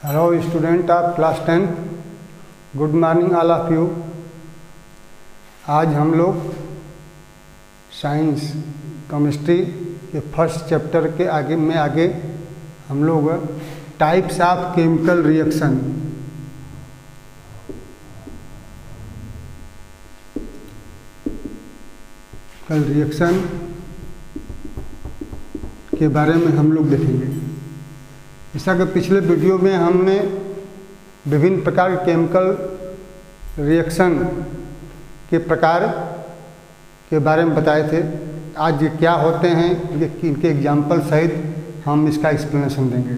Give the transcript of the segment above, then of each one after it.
Hello student of class 10, good morning all of you. आज हम लोग साइंस केमिस्ट्री के फर्स्ट चैप्टर के आगे हम लोग टाइप्स ऑफ केमिकल रिएक्शन के बारे में हम लोग देखेंगे। जैसा कि पिछले वीडियो में हमने विभिन्न प्रकार के केमिकल रिएक्शन के प्रकार के बारे में बताए थे। आज ये क्या होते हैं, इनके एग्जाम्पल सहित हम इसका एक्सप्लेनेशन देंगे।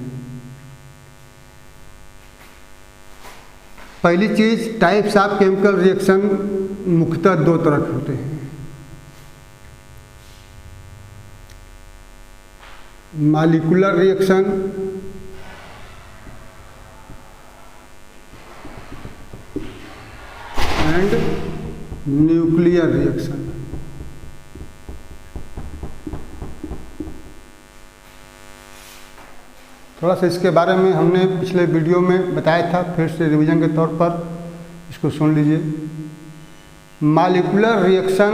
पहली चीज, टाइप्स ऑफ केमिकल रिएक्शन मुख्यतः दो तरह के होते हैं। Molecular reaction and nuclear reaction. थोड़ा सा इसके बारे में हमने पिछले वीडियो में बताया था, फिर से रिवीजन के तौर पर इसको सुन लीजिए। Molecular reaction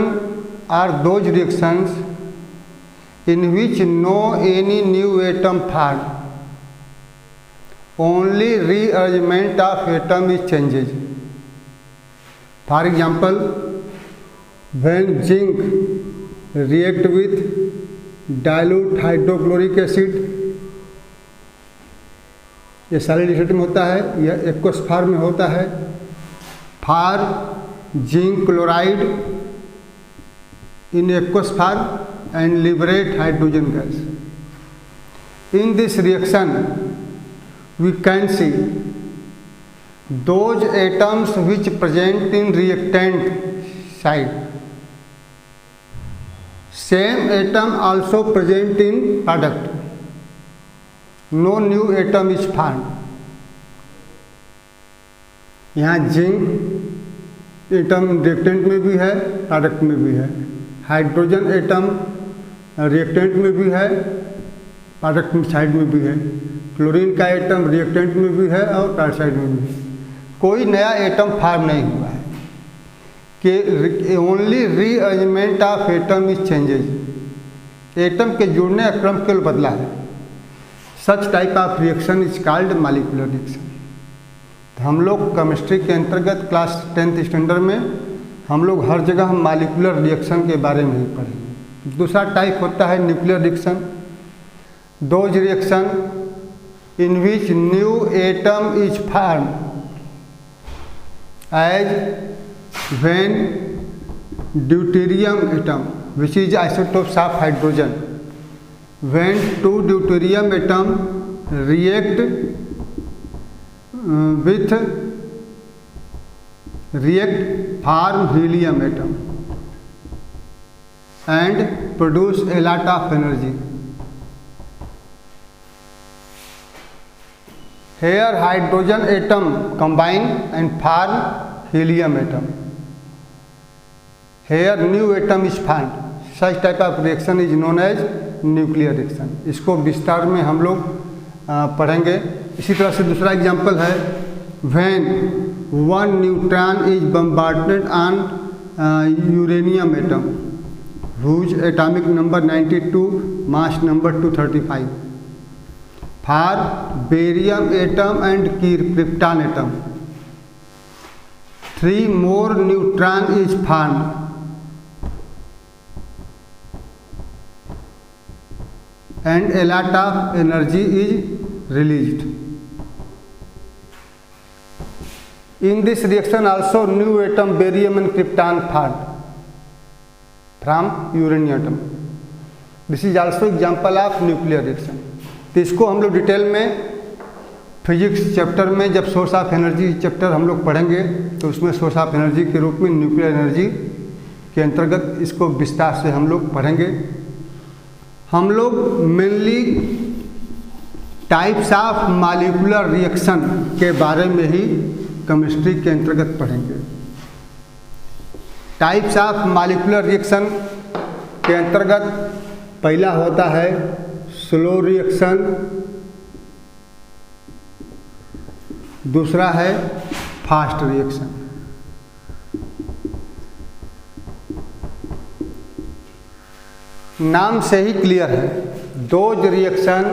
are those reactions in which no any new atom formed, only rearrangement of atom is changes. For example, when zinc react with dilute hydrochloric acid, ये सॉलिड में होता है, यह एक्वस फॉर्म में होता है। For zinc chloride in aqueous form and liberate hydrogen gas. In this reaction, we can see those atoms which present in reactant side. Same atom also present in product. No new atom is found. यहाँ zinc atom reactant में भी है, product में भी है। Hydrogen atom reactant में भी है, प्रोडक्ट साइड में भी है। क्लोरीन का एटम रिएक्टेंट में भी है और प्रोडक्ट साइड में भी है। कोई नया एटम फॉर्म नहीं हुआ है कि only rearrangement of atom is changes. Atom के जुड़ने का क्रम केवल बदला है। सच type of reaction is called molecular reaction. हम लोग केमिस्ट्री के अंतर्गत क्लास 10th स्टैंडर्ड में हम लोग हर जगह हम मॉलिक्यूलर रिएक्शन के बारे में ही पढ़ेंगे। दूसरा टाइप होता है nuclear reaction. Those reaction in which new atom is form as when deuterium atom which is isotopes of hydrogen, when two deuterium atom react with form helium atom and produce a lot of energy. Here hydrogen atom combine and form helium atom. Here new atom is formed. Such type of reaction is known as nuclear reaction. इसको विस्तार में हम लोग पढ़ेंगे। इसी तरह से दूसरा एग्जाम्पल है, when one neutron is bombarded on uranium atom whose atomic number 92, mass number 235। For barium atom and krypton atom 3 more neutron is formed and a lot of energy is released. In this reaction also new atom barium and krypton formed from uranium atom. This is also example of nuclear reaction. तो इसको हम लोग detail में physics chapter में जब source of energy chapter हम लोग पढ़ेंगे तो उसमें सोर्स ऑफ एनर्जी के रूप में न्यूक्लियर एनर्जी के अंतर्गत इसको विस्तार से हम लोग पढ़ेंगे। हम लोग mainly types of molecular reaction के बारे में ही केमिस्ट्री के अंतर्गत पढ़ेंगे। टाइप्स ऑफ मॉलिक्यूलर रिएक्शन के अंतर्गत पहला होता है स्लो रिएक्शन, दूसरा है फास्ट रिएक्शन। नाम से ही क्लियर है, those reaction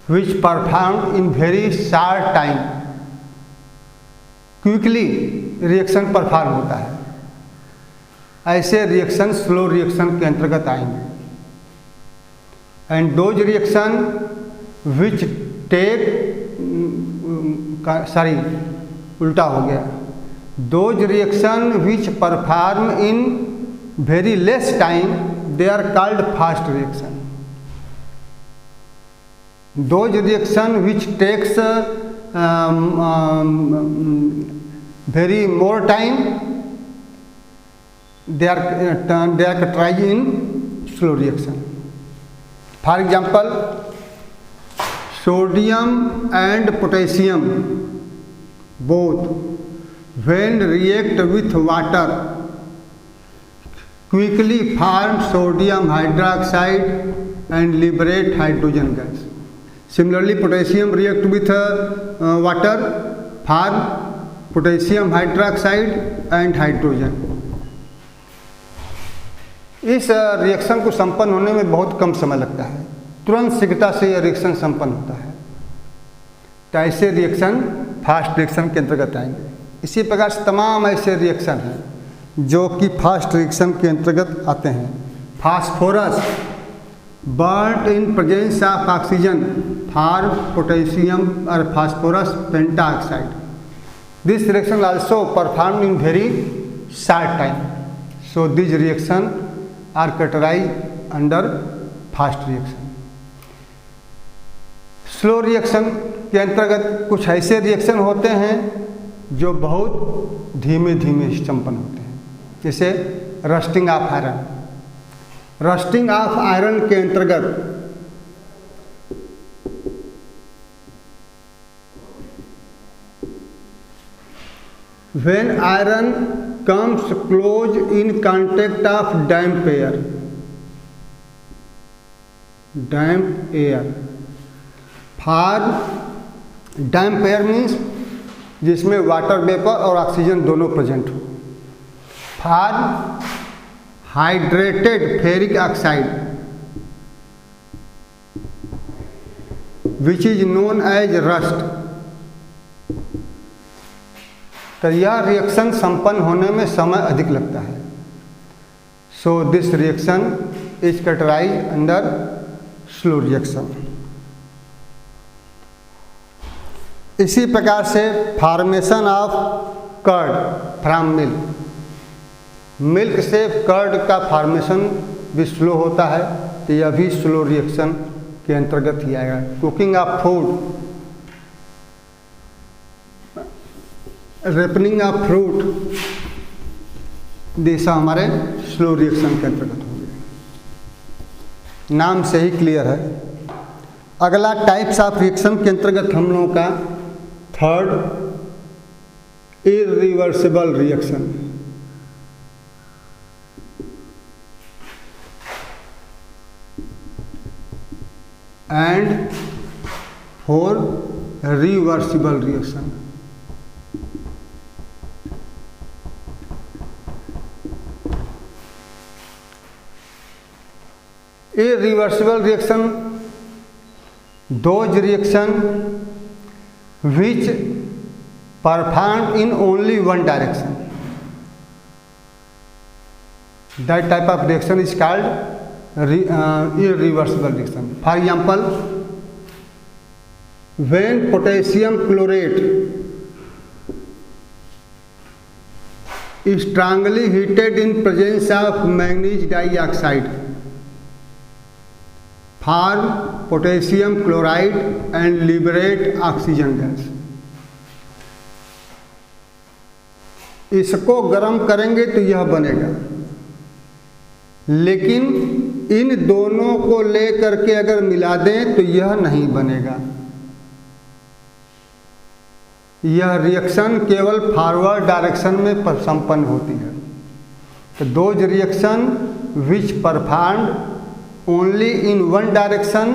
which perform in very short time, quickly reaction perform होता है, ऐसे रिएक्शन स्लो रिएक्शन के अंतर्गत आएंगे। And those reaction which take उल्टा हो गया, those reaction which perform in very less time they are called fast reaction. Those reaction which takes very more time they are characterized in slow reaction. For example, sodium and potassium both when react with water quickly form sodium hydroxide and liberate hydrogen gas. Similarly, potassium react with water, form potassium hydroxide and hydrogen. इस reaction को संपन्न होने में बहुत कम समय लगता है, तुरंत शीघ्रता से यह रिएक्शन संपन्न होता है। तो ऐसे रिएक्शन फास्ट रिएक्शन के अंतर्गत आएंगे। इसी प्रकार से तमाम ऐसे रिएक्शन हैं जो कि फास्ट रिएक्शन के अंतर्गत आते हैं। Phosphorus burned in presence of oxygen for potassium और phosphorus pentoxide. This reaction also performed in very short time. So these reaction are categorized under fast reaction. Slow reaction के अंतर्गत कुछ ऐसे रिएक्शन होते हैं जो बहुत धीमे धीमे संपन्न होते हैं, जैसे rusting of iron. Rusting of iron के अंतर्गत when iron comes close in contact of damp air for damp air means जिसमें वाटर वेपर और ऑक्सीजन दोनों प्रेजेंट हो। for hydrated ferric oxide which is known as rust, तो यह reaction संपन्न होने में समय अधिक लगता है। So this reaction is categorized under slow reaction. इसी प्रकार से formation of curd from milk, milk से कर्ड का फॉर्मेशन भी स्लो होता है, तो यह भी स्लो रिएक्शन के अंतर्गत ही आएगा। Cooking of food, ripening of fruit, दिशा हमारे स्लो रिएक्शन के अंतर्गत होंगे। नाम से ही क्लियर है। अगला टाइप्स ऑफ रिएक्शन के अंतर्गत हम लोगों का third, irreversible reaction. And four, reversible reaction. Irreversible reaction, those reaction which performed in only one direction, that type of reaction is called irreversible reaction. For example, when potassium chlorate is strongly heated in presence of manganese dioxide, form potassium chloride and liberate oxygen gas। इसको गर्म करेंगे तो यह बनेगा, लेकिन इन दोनों को लेकर के अगर मिला दें तो यह नहीं बनेगा। यह रिएक्शन केवल फॉरवर्ड डायरेक्शन में संपन्न होती है। तो those reaction which performed only in one direction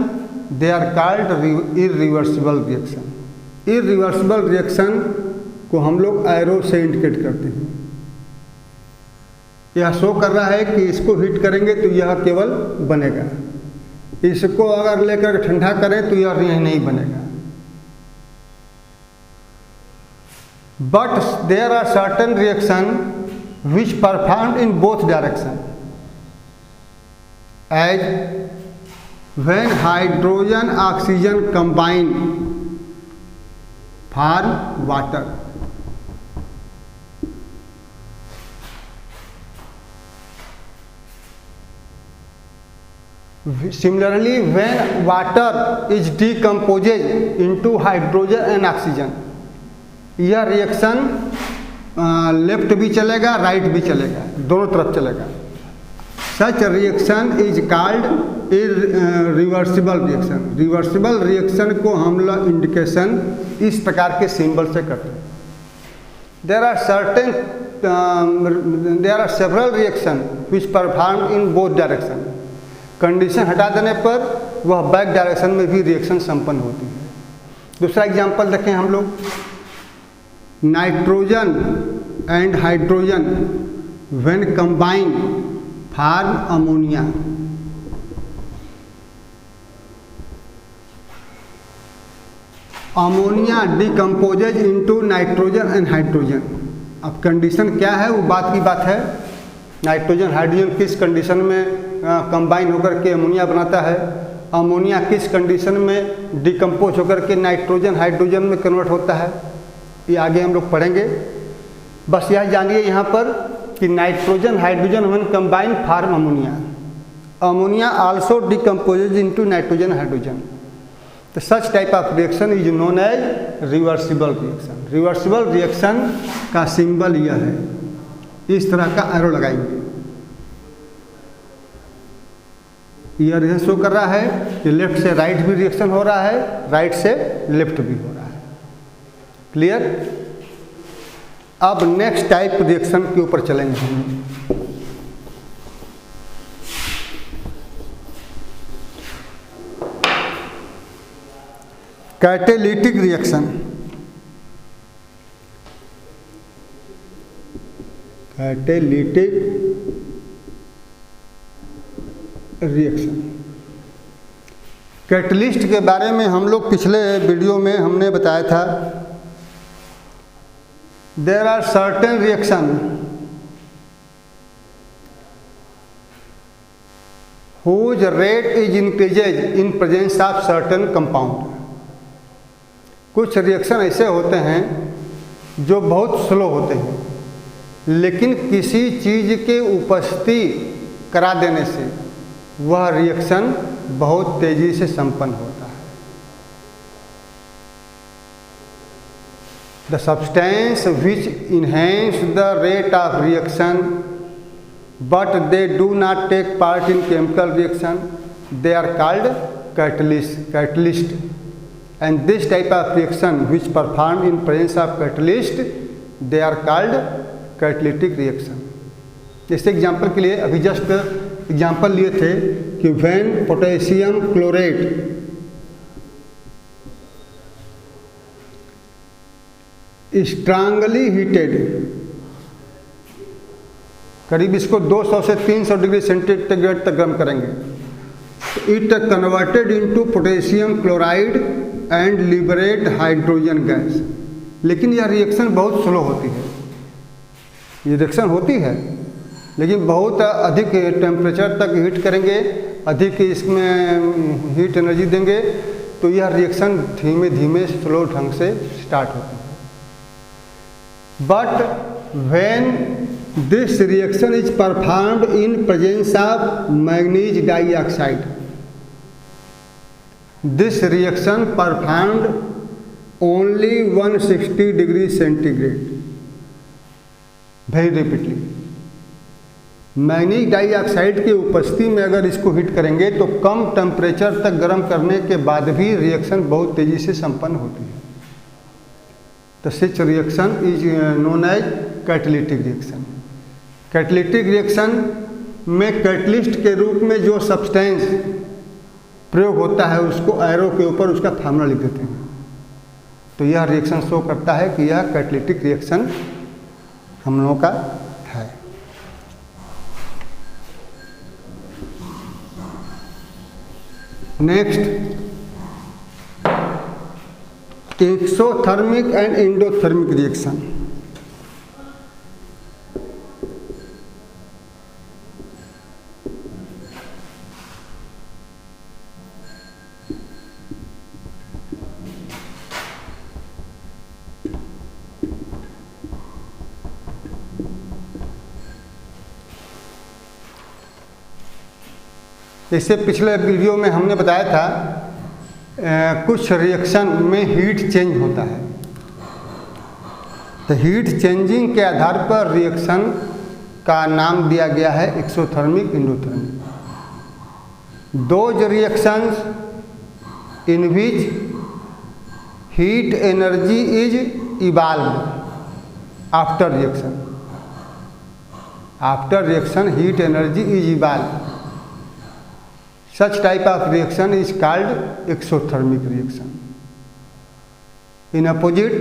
they are called irreversible reaction। Irreversible reaction को हम लोग एरो से इंडिकेट करते हैं। यह शो कर रहा है कि इसको हीट करेंगे तो यह केवल बनेगा, इसको अगर लेकर ठंडा करें तो यह नहीं बनेगा। But there are certain reaction which perform in both direction as when hydrogen oxygen combine form water. Similarly, when water is decomposed into hydrogen and oxygen, यह रिएक्शन लेफ्ट भी चलेगा, राइट भी चलेगा, दोनों तरफ चलेगा। सच reaction is called reversible reaction. Reversible reaction को हम लोग इंडिकेशन इस प्रकार के सिंबल से करते हैं। There are several reaction which perform in both direction. Condition हटा देने पर वह बैक डायरेक्शन में भी रिएक्शन संपन्न होती है। दूसरा एग्जांपल देखें हम लोग, nitrogen and hydrogen when combine form ammonia. Ammonia decomposes into nitrogen and hydrogen. अब कंडीशन क्या है, वो बात की बात है। नाइट्रोजन हाइड्रोजन किस कंडीशन में कंबाइन होकर के अमोनिया बनाता है, अमोनिया किस कंडीशन में डिकम्पोज होकर के नाइट्रोजन हाइड्रोजन में कन्वर्ट होता है, ये आगे हम लोग पढ़ेंगे। बस यह जानिए यहाँ पर कि nitrogen hydrogen when combine form ammonia, ammonia also decomposes into nitrogen hydrogen. तो such type of reaction is known as reversible reaction. Reversible reaction का सिंबल यह है, इस तरह का एरो लगाएंगे। यह रिएक्शन शो कर रहा है कि लेफ्ट से राइट भी रिएक्शन हो रहा है, राइट से लेफ्ट भी हो रहा है। क्लियर? अब नेक्स्ट टाइप रिएक्शन के ऊपर चलेंगे हम। Catalytic reaction. Catalytic reaction, catalyst के बारे में हम लोग पिछले वीडियो में हमने बताया था। There are certain reaction whose rate is increases in presence of certain compound. कुछ रिएक्शन ऐसे होते हैं जो बहुत स्लो होते हैं, लेकिन किसी चीज़ के उपस्थिति करा देने से वह रिएक्शन बहुत तेजी से संपन्न होता है। The substance which enhance the rate of reaction but they do not take part in chemical reaction, they are called catalyst. And this type of reaction which perform in presence of catalyst they are called catalytic reaction. जैसे example के लिए अभी just example लिए थे कि when potassium chloride strongly heated, करीब इसको 200 से 300 डिग्री सेंटीग्रेड तक गर्म करेंगे, it converted into potassium chloride and liberate hydrogen gas. लेकिन यह रिएक्शन बहुत स्लो होती है। ये रिएक्शन होती है लेकिन बहुत अधिक टेम्परेचर तक हीट करेंगे, अधिक इसमें हीट एनर्जी देंगे तो यह रिएक्शन धीमे धीमे स्लो ढंग से स्टार्ट होती है। But when this reaction is performed in presence of manganese dioxide, this reaction performed only 160 degree centigrade very rapidly. Manganese dioxide की उपस्थिति में अगर इसको हीट करेंगे तो कम टेम्परेचर तक गर्म करने के बाद भी रिएक्शन बहुत तेजी से संपन्न होती है। तो such reaction is known as catalytic reaction. Catalytic reaction में कैटलिस्ट के रूप में जो सब्सटेंस प्रयोग होता है उसको एरो के ऊपर उसका फार्मूला लिख देते हैं। तो यह रिएक्शन शो करता है कि यह कैटालिटिक रिएक्शन हम लोगों का है। Next, exothermic and endothermic reaction. जैसे पिछले वीडियो में हमने बताया था कुछ रिएक्शन में हीट चेंज होता है, तो हीट चेंजिंग के आधार पर रिएक्शन का नाम दिया गया है exothermic endothermic. Those reactions in which heat energy is evolve after reaction. After reaction heat energy is evolve. Such type of reaction is called exothermic reaction. In opposite,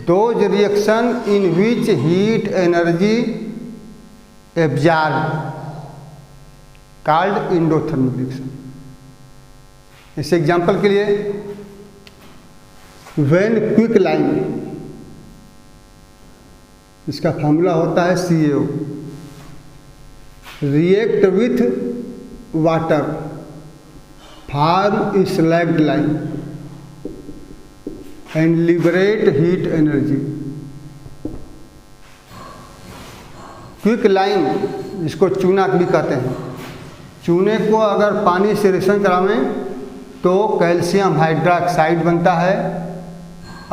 those reaction in which heat energy absorbed called endothermic reaction. इस example के लिए, when quicklime, इसका formula होता है CaO, react with water form slacked lime and liberate heat energy. Quick lime, जिसको चूना भी कहते हैं, चूने को अगर पानी से रिएक्शन करावें तो कैल्शियम हाइड्रोक्साइड बनता है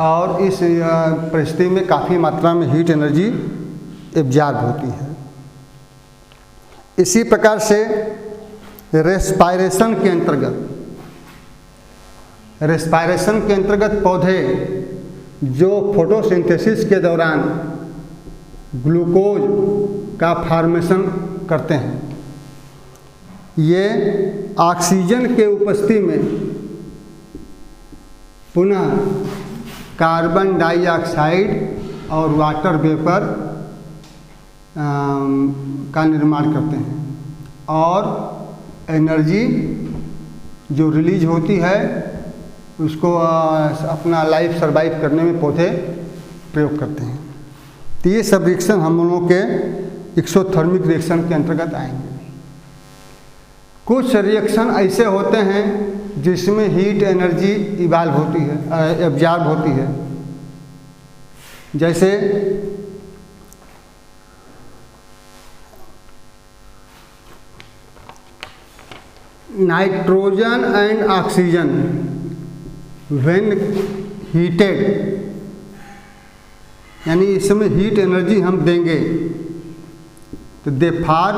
और इस परिस्थिति में काफ़ी मात्रा में हीट एनर्जी एब्जॉर्ब होती है। इसी प्रकार से रेस्पायरेशन के अंतर्गत पौधे जो फोटोसिंथेसिस के दौरान ग्लूकोज का फॉर्मेशन करते हैं, ये ऑक्सीजन के उपस्थिति में पुनः कार्बन डाइऑक्साइड और वाटर वेपर का निर्माण करते हैं और एनर्जी जो रिलीज होती है उसको अपना लाइफ सर्वाइव करने में पौधे प्रयोग करते हैं। तो ये सब रिएक्शन हम लोगों के एक्सोथर्मिक रिएक्शन के अंतर्गत आएंगे। कुछ रिएक्शन ऐसे होते हैं जिसमें हीट एनर्जी इवाल्व होती है, एब्जॉर्ब होती है। जैसे nitrogen and oxygen when heated, यानी इसमें हीट एनर्जी हम देंगे तो दे फॉर्म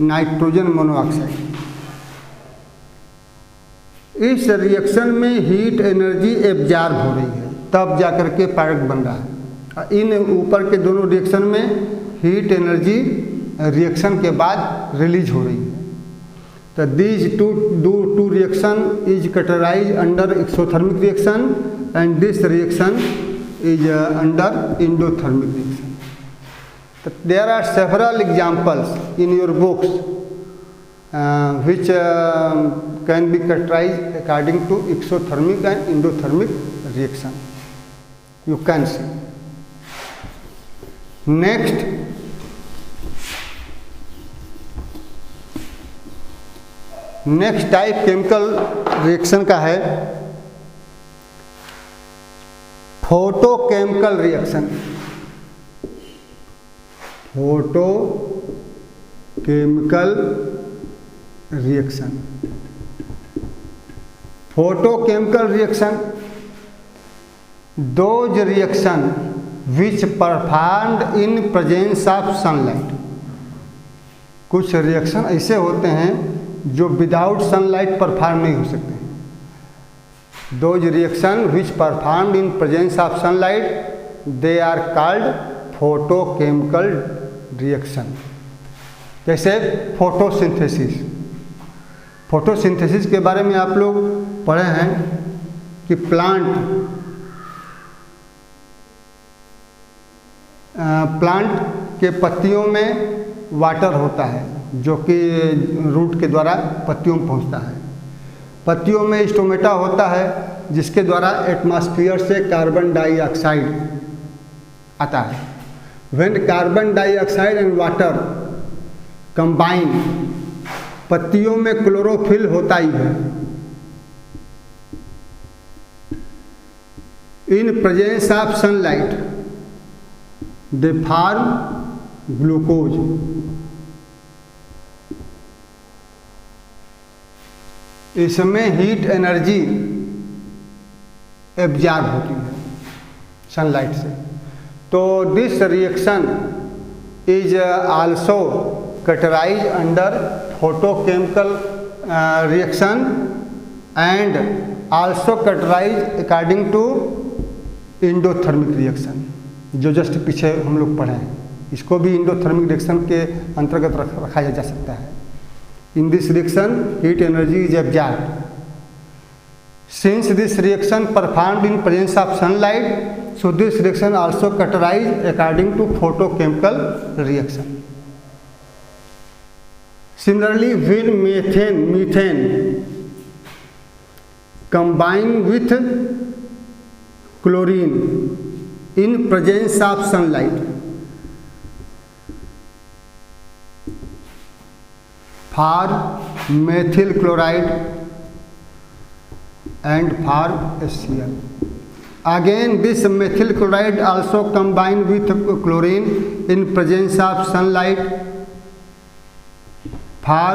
नाइट्रोजन मोनोऑक्साइड। इस रिएक्शन में हीट एनर्जी एब्जॉर्ब हो रही है, तब जाकर के प्रोडक्ट बन रहा है। इन ऊपर के दोनों रिएक्शन में हीट एनर्जी रिएक्शन के बाद रिलीज हो रही है। तो these two reaction is categorized under exothermic reaction and this reaction is under endothermic reaction. So there are several examples in your books which can be categorized according to exothermic and endothermic reaction. You can see. Next, next type chemical reaction का है photochemical reaction. Photochemical reaction, photochemical reaction those reaction which performed in presence of sunlight. कुछ reaction ऐसे होते हैं जो without sunlight perform नहीं हो सकते हैं। Those reaction which performed in presence of sunlight they are called photochemical reaction. जैसे फोटोसिंथेसिस। फोटोसिंथेसिस के बारे में आप लोग पढ़े हैं कि प्लांट के पत्तियों में वाटर होता है जो कि रूट के द्वारा पत्तियों में पहुंचता है। पत्तियों में स्टोमेटा होता है जिसके द्वारा एटमॉस्फेयर से कार्बन डाइऑक्साइड आता है। When carbon dioxide and water combine, पत्तियों में क्लोरोफिल होता ही है। In presence of sunlight they form glucose. इसमें हीट एनर्जी एब्जॉर्ब होती है सनलाइट से। तो this reaction is also categorized under photochemical reaction and also categorized according to endothermic reaction, जो जस्ट पीछे हम लोग पढ़े हैं। इसको भी एंडोथर्मिक रिएक्शन के अंतर्गत रखा जा सकता है। In this reaction heat energy is absorbed. Since this reaction performed in presence of sunlight, so this reaction also categorized according to photochemical reaction. Similarly, when methane combine with chlorine in presence of sunlight, for methyl chloride and for HCl. Again, this methyl chloride also combined with chlorine in presence of sunlight for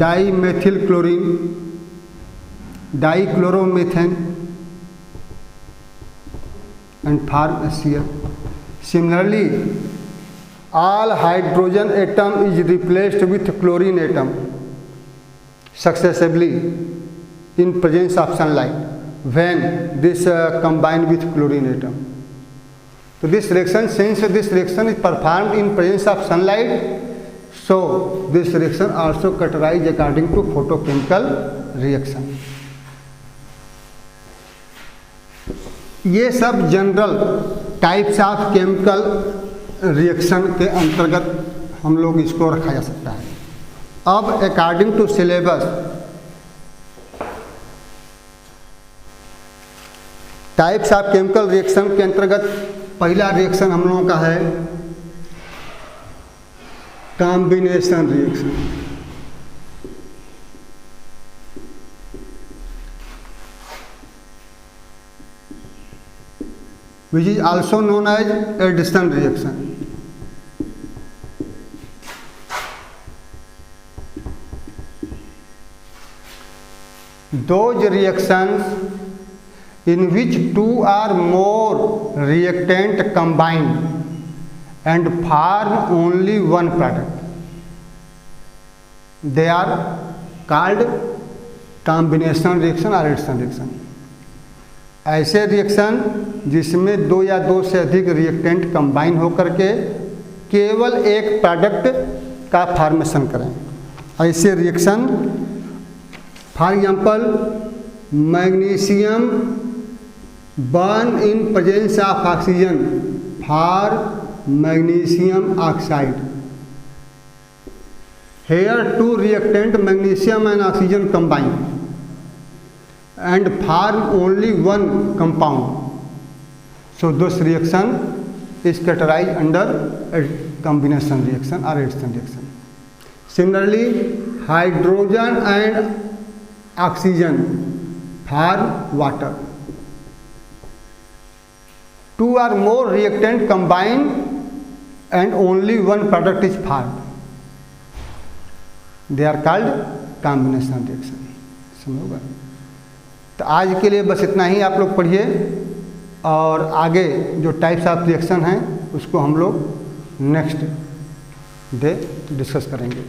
dimethyl chlorine, dichloromethane and for HCl. Similarly, all hydrogen atom is replaced with chlorine atom successively in presence of sunlight when this combined with chlorine atom. So this reaction, since this reaction is performed in presence of sunlight, so this reaction also categorized according to photochemical reaction. ये सब general types of chemical reaction के अंतर्गत हम लोग इसको रखा जा सकता है। अब according to syllabus types of chemical reaction के अंतर्गत पहला रिएक्शन हम लोगों का है combination reaction. which is also known as addition reaction. Those reactions in which two or more reactant combine and form only one product, they are called combination reaction or addition reaction. ऐसे reaction जिसमें दो या दो से अधिक reactant combine होकर के केवल एक प्रोडक्ट का फॉर्मेशन करें, ऐसे reaction for example magnesium burn in presence of oxygen for magnesium oxide. Here two reactant magnesium and oxygen combine and form only one compound, so this reaction is categorized under a combination reaction or addition reaction. Similarly, hydrogen and oxygen form water. Two or more reactant combine and only one product is formed, they are called combination reaction. समझोगा? तो आज के लिए बस इतना ही आप लोग पढ़िए, और आगे जो टाइप्स ऑफ रिएक्शन हैं उसको हम लोग नेक्स्ट डे डिस्कस करेंगे।